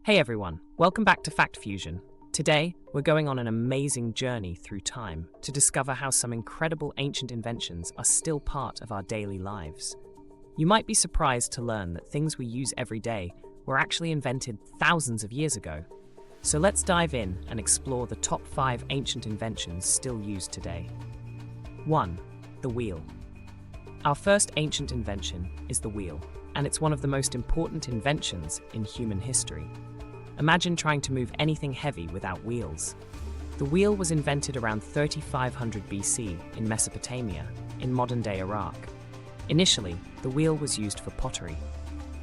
Hey everyone, welcome back to Fact Fusion. Today, we're going on an amazing journey through time to discover how some incredible ancient inventions are still part of our daily lives. You might be surprised to learn that things we use every day were actually invented thousands of years ago. So let's dive in and explore the top 5 ancient inventions still used today. 1. The wheel. Our first ancient invention is the wheel, and it's one of the most important inventions in human history. Imagine trying to move anything heavy without wheels. The wheel was invented around 3500 BC in Mesopotamia, in modern-day Iraq. Initially, the wheel was used for pottery.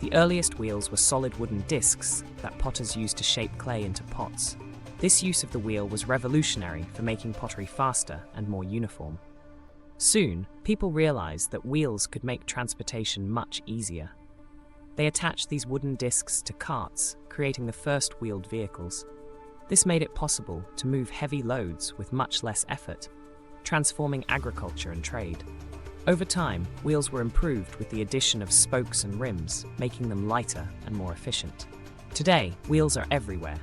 The earliest wheels were solid wooden discs that potters used to shape clay into pots. This use of the wheel was revolutionary for making pottery faster and more uniform. Soon, people realized that wheels could make transportation much easier. They attached these wooden discs to carts, creating the first wheeled vehicles. This made it possible to move heavy loads with much less effort, transforming agriculture and trade. Over time, wheels were improved with the addition of spokes and rims, making them lighter and more efficient. Today, wheels are everywhere.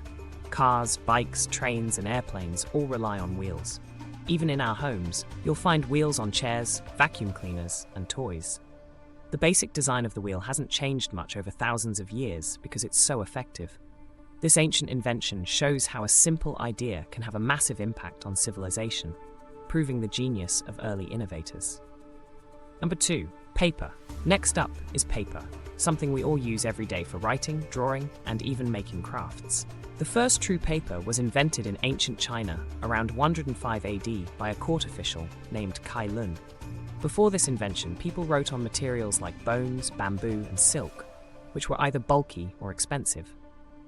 Cars, bikes, trains, and airplanes all rely on wheels. Even in our homes, you'll find wheels on chairs, vacuum cleaners, and toys. The basic design of the wheel hasn't changed much over thousands of years because it's so effective. This ancient invention shows how a simple idea can have a massive impact on civilization, proving the genius of early innovators. Number 2. Paper. Next up is paper, something we all use every day for writing, drawing, and even making crafts. The first true paper was invented in ancient China around 105 AD by a court official named Kai Lun. Before this invention, people wrote on materials like bones, bamboo, and silk, which were either bulky or expensive.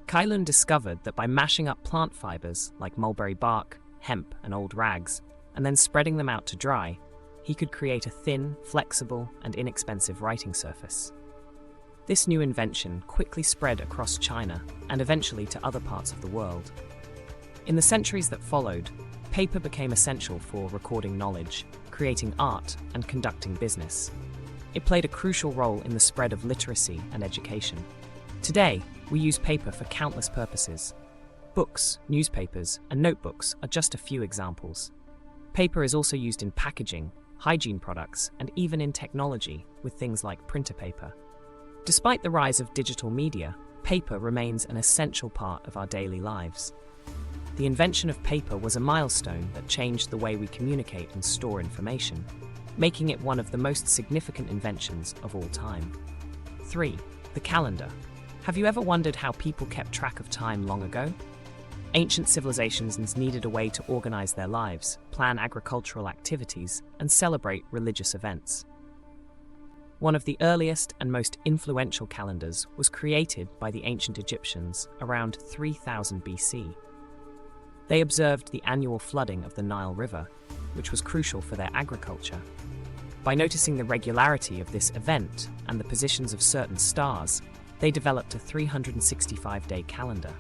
Kai Lun discovered that by mashing up plant fibers like mulberry bark, hemp, and old rags, and then spreading them out to dry, he could create a thin, flexible, and inexpensive writing surface. This new invention quickly spread across China and eventually to other parts of the world. In the centuries that followed, paper became essential for recording knowledge, creating art, and conducting business. It played a crucial role in the spread of literacy and education. Today, we use paper for countless purposes. Books, newspapers, and notebooks are just a few examples. Paper is also used in packaging, hygiene products, and even in technology with things like printer paper. Despite the rise of digital media, paper remains an essential part of our daily lives. The invention of paper was a milestone that changed the way we communicate and store information, making it one of the most significant inventions of all time. 3. The calendar. Have you ever wondered how people kept track of time long ago? Ancient civilizations needed a way to organize their lives, plan agricultural activities, and celebrate religious events. One of the earliest and most influential calendars was created by the ancient Egyptians around 3000 BC. They observed the annual flooding of the Nile River, which was crucial for their agriculture. By noticing the regularity of this event and the positions of certain stars, they developed a 365-day calendar.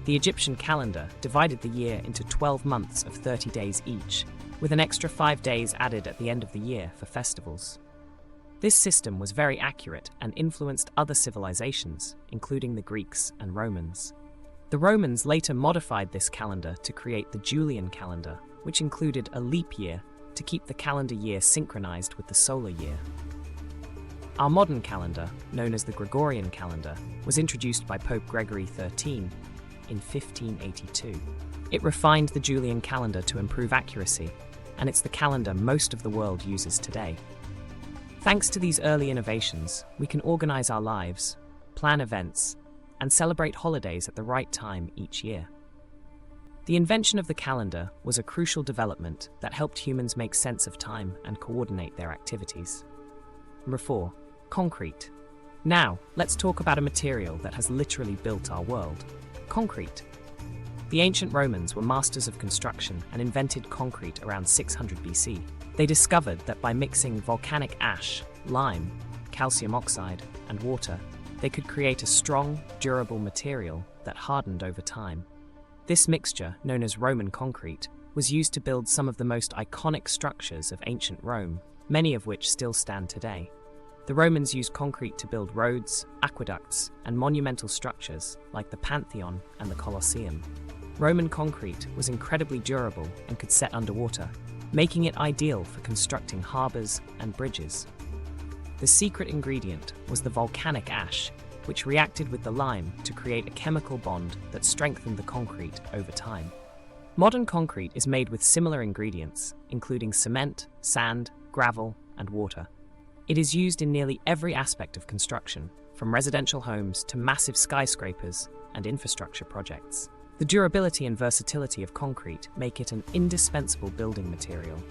The Egyptian calendar divided the year into 12 months of 30 days each, with an extra 5 days added at the end of the year for festivals. This system was very accurate and influenced other civilizations, including the Greeks and Romans. The Romans later modified this calendar to create the Julian calendar, which included a leap year to keep the calendar year synchronized with the solar year. Our modern calendar, known as the Gregorian calendar, was introduced by Pope Gregory XIII in 1582. It refined the Julian calendar to improve accuracy, and it's the calendar most of the world uses today. Thanks to these early innovations, we can organize our lives, plan events, and celebrate holidays at the right time each year. The invention of the calendar was a crucial development that helped humans make sense of time and coordinate their activities. Number 4. Concrete. Now, let's talk about a material that has literally built our world: concrete. The ancient Romans were masters of construction and invented concrete around 600 BC. They discovered that by mixing volcanic ash, lime, calcium oxide, and water, they could create a strong, durable material that hardened over time. This mixture, known as Roman concrete, was used to build some of the most iconic structures of ancient Rome, many of which still stand today. The Romans used concrete to build roads, aqueducts, and monumental structures like the Pantheon and the Colosseum. Roman concrete was incredibly durable and could set underwater, making it ideal for constructing harbors and bridges. The secret ingredient was the volcanic ash, which reacted with the lime to create a chemical bond that strengthened the concrete over time. Modern concrete is made with similar ingredients, including cement, sand, gravel, and water. It is used in nearly every aspect of construction, from residential homes to massive skyscrapers and infrastructure projects. The durability and versatility of concrete make it an indispensable building material.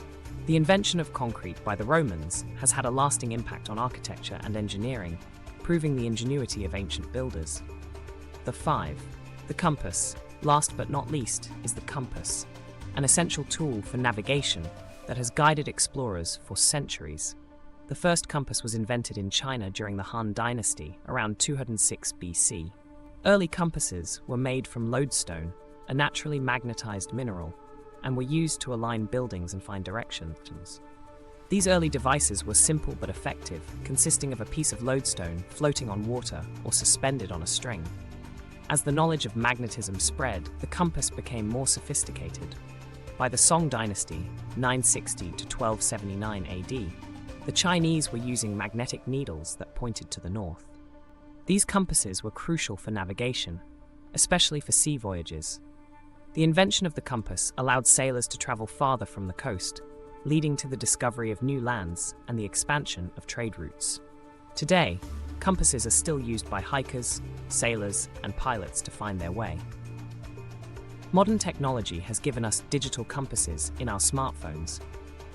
The invention of concrete by the Romans has had a lasting impact on architecture and engineering, proving the ingenuity of ancient builders. The 5. The compass. Last but not least is the compass, an essential tool for navigation that has guided explorers for centuries. The first compass was invented in China during the Han Dynasty around 206 BC. Early compasses were made from lodestone, a naturally magnetized mineral, and were used to align buildings and find directions. These early devices were simple but effective, consisting of a piece of lodestone floating on water or suspended on a string. As the knowledge of magnetism spread, the compass became more sophisticated. By the Song Dynasty, 960 to 1279 AD, the Chinese were using magnetic needles that pointed to the north. These compasses were crucial for navigation, especially for sea voyages. The invention of the compass allowed sailors to travel farther from the coast, leading to the discovery of new lands and the expansion of trade routes. Today, compasses are still used by hikers, sailors, and pilots to find their way. Modern technology has given us digital compasses in our smartphones,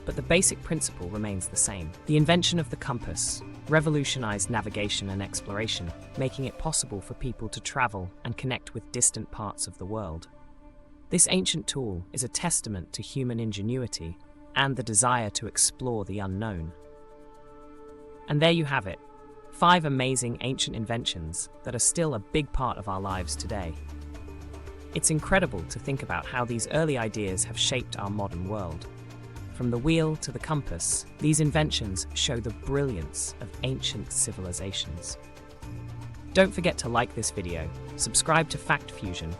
but the basic principle remains the same. The invention of the compass revolutionized navigation and exploration, making it possible for people to travel and connect with distant parts of the world. This ancient tool is a testament to human ingenuity and the desire to explore the unknown. And there you have it, 5 amazing ancient inventions that are still a big part of our lives today. It's incredible to think about how these early ideas have shaped our modern world. From the wheel to the compass, these inventions show the brilliance of ancient civilizations. Don't forget to like this video, subscribe to Fact Fusion,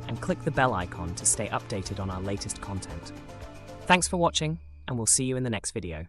and click the bell icon to stay updated on our latest content. Thanks for watching, and we'll see you in the next video.